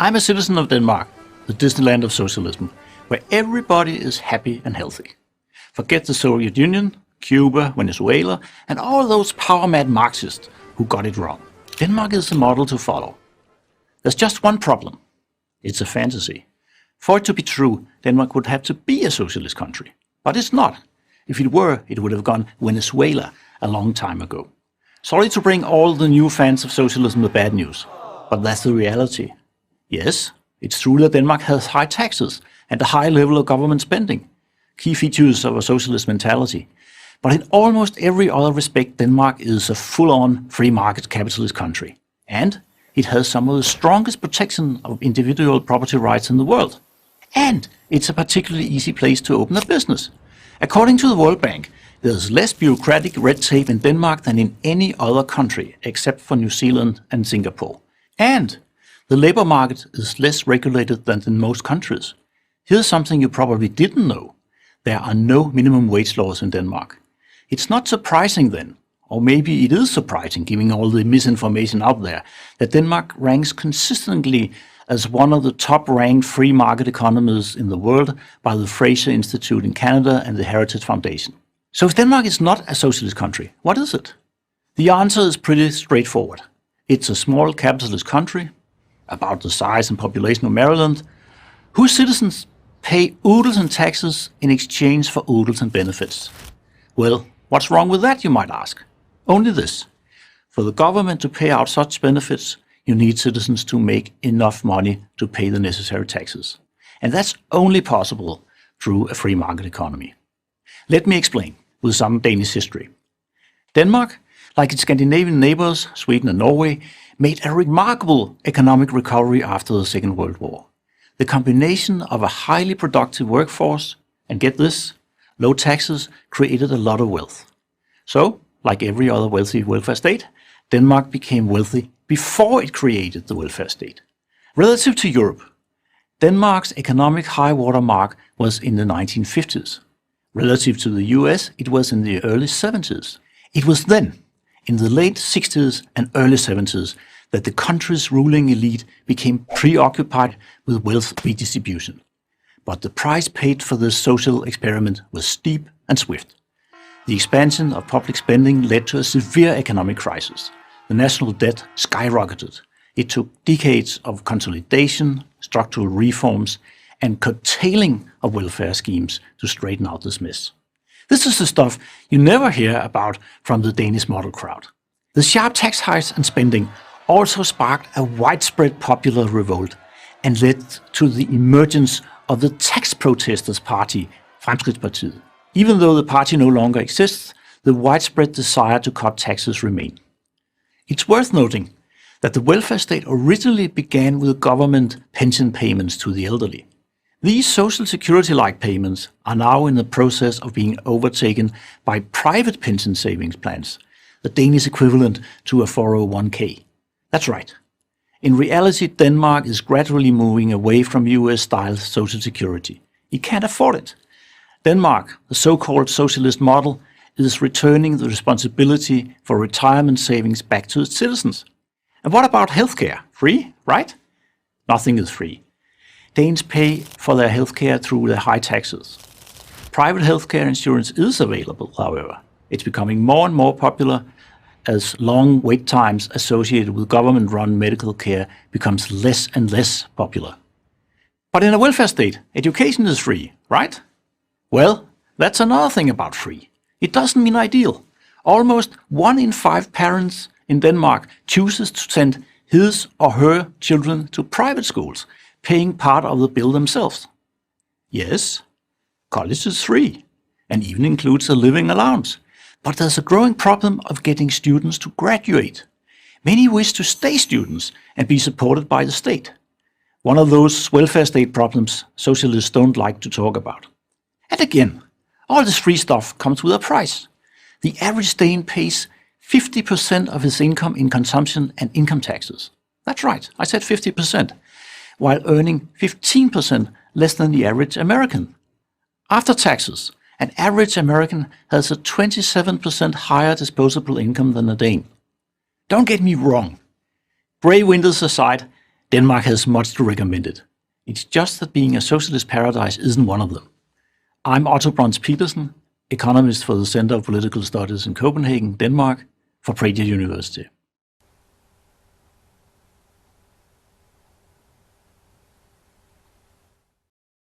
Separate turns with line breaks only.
I'm a citizen of Denmark, the Disneyland of socialism, where everybody is happy and healthy. Forget the Soviet Union, Cuba, Venezuela, and all those power-mad Marxists who got it wrong. Denmark is the model to follow. There's just one problem. It's a fantasy. For it to be true, Denmark would have to be a socialist country. But it's not. If it were, it would have gone Venezuela a long time ago. Sorry to bring all the new fans of socialism the bad news, but that's the reality. Yes, it's true that Denmark has high taxes and a high level of government spending, key features of a socialist mentality. But in almost every other respect, Denmark is a full-on free market capitalist country. And it has some of the strongest protection of individual property rights in the world. And it's a particularly easy place to open a business. According to the World Bank, there's less bureaucratic red tape in Denmark than in any other country, except for New Zealand and Singapore. And the labor market is less regulated than in most countries. Here's something you probably didn't know. There are no minimum wage laws in Denmark. It's not surprising then, or maybe it is surprising given all the misinformation out there, that Denmark ranks consistently as one of the top-ranked free market economies in the world by the Fraser Institute in Canada and the Heritage Foundation. So if Denmark is not a socialist country, what is it? The answer is pretty straightforward. It's a small capitalist country, about the size and population of Maryland, whose citizens pay oodles in taxes in exchange for oodles in benefits. Well, what's wrong with that, you might ask? Only this. For the government to pay out such benefits, you need citizens to make enough money to pay the necessary taxes. And that's only possible through a free market economy. Let me explain with some Danish history. Denmark, like its Scandinavian neighbors, Sweden and Norway, made a remarkable economic recovery after the Second World War. The combination of a highly productive workforce and, get this, low taxes created a lot of wealth. So, like every other wealthy welfare state, Denmark became wealthy before it created the welfare state. Relative to Europe, Denmark's economic high water mark was in the 1950s. Relative to the US, it was in the early 70s. It was then, in the late 60s and early 70s, that the country's ruling elite became preoccupied with wealth redistribution. But the price paid for this social experiment was steep and swift. The expansion of public spending led to a severe economic crisis. The national debt skyrocketed. It took decades of consolidation, structural reforms, and curtailing of welfare schemes to straighten out this mess. This is the stuff you never hear about from the Danish model crowd. The sharp tax hikes and spending also sparked a widespread popular revolt and led to the emergence of the tax protesters party, Fremskridtspartiet. Even though the party no longer exists, the widespread desire to cut taxes remain. It's worth noting that the welfare state originally began with government pension payments to the elderly. These social security-like payments are now in the process of being overtaken by private pension savings plans, the Danish equivalent to a 401k. That's right. In reality, Denmark is gradually moving away from US-style social security. It can't afford it. Denmark, the so-called socialist model, is returning the responsibility for retirement savings back to its citizens. And what about healthcare? Free, right? Nothing is free. Danes pay for their healthcare through their high taxes. Private healthcare insurance is available, however. It's becoming more and more popular as long wait times associated with government-run medical care becomes less and less popular. But in a welfare state, education is free, right? Well, that's another thing about free. It doesn't mean ideal. Almost 1 in 5 parents in Denmark chooses to send his or her children to private schools, paying part of the bill themselves. Yes, college is free, and even includes a living allowance. But there's a growing problem of getting students to graduate. Many wish to stay students and be supported by the state. One of those welfare state problems socialists don't like to talk about. And again, all this free stuff comes with a price. The average Dane pays 50% of his income in consumption and income taxes. That's right, I said 50%, while earning 15% less than the average American. After taxes, an average American has a 27% higher disposable income than a Dane. Don't get me wrong. Grey windows aside, Denmark has much to recommend it. It's just that being a socialist paradise isn't one of them. I'm Otto Brons Petersen, economist for the Center of Political Studies in Copenhagen, Denmark, for Prager University.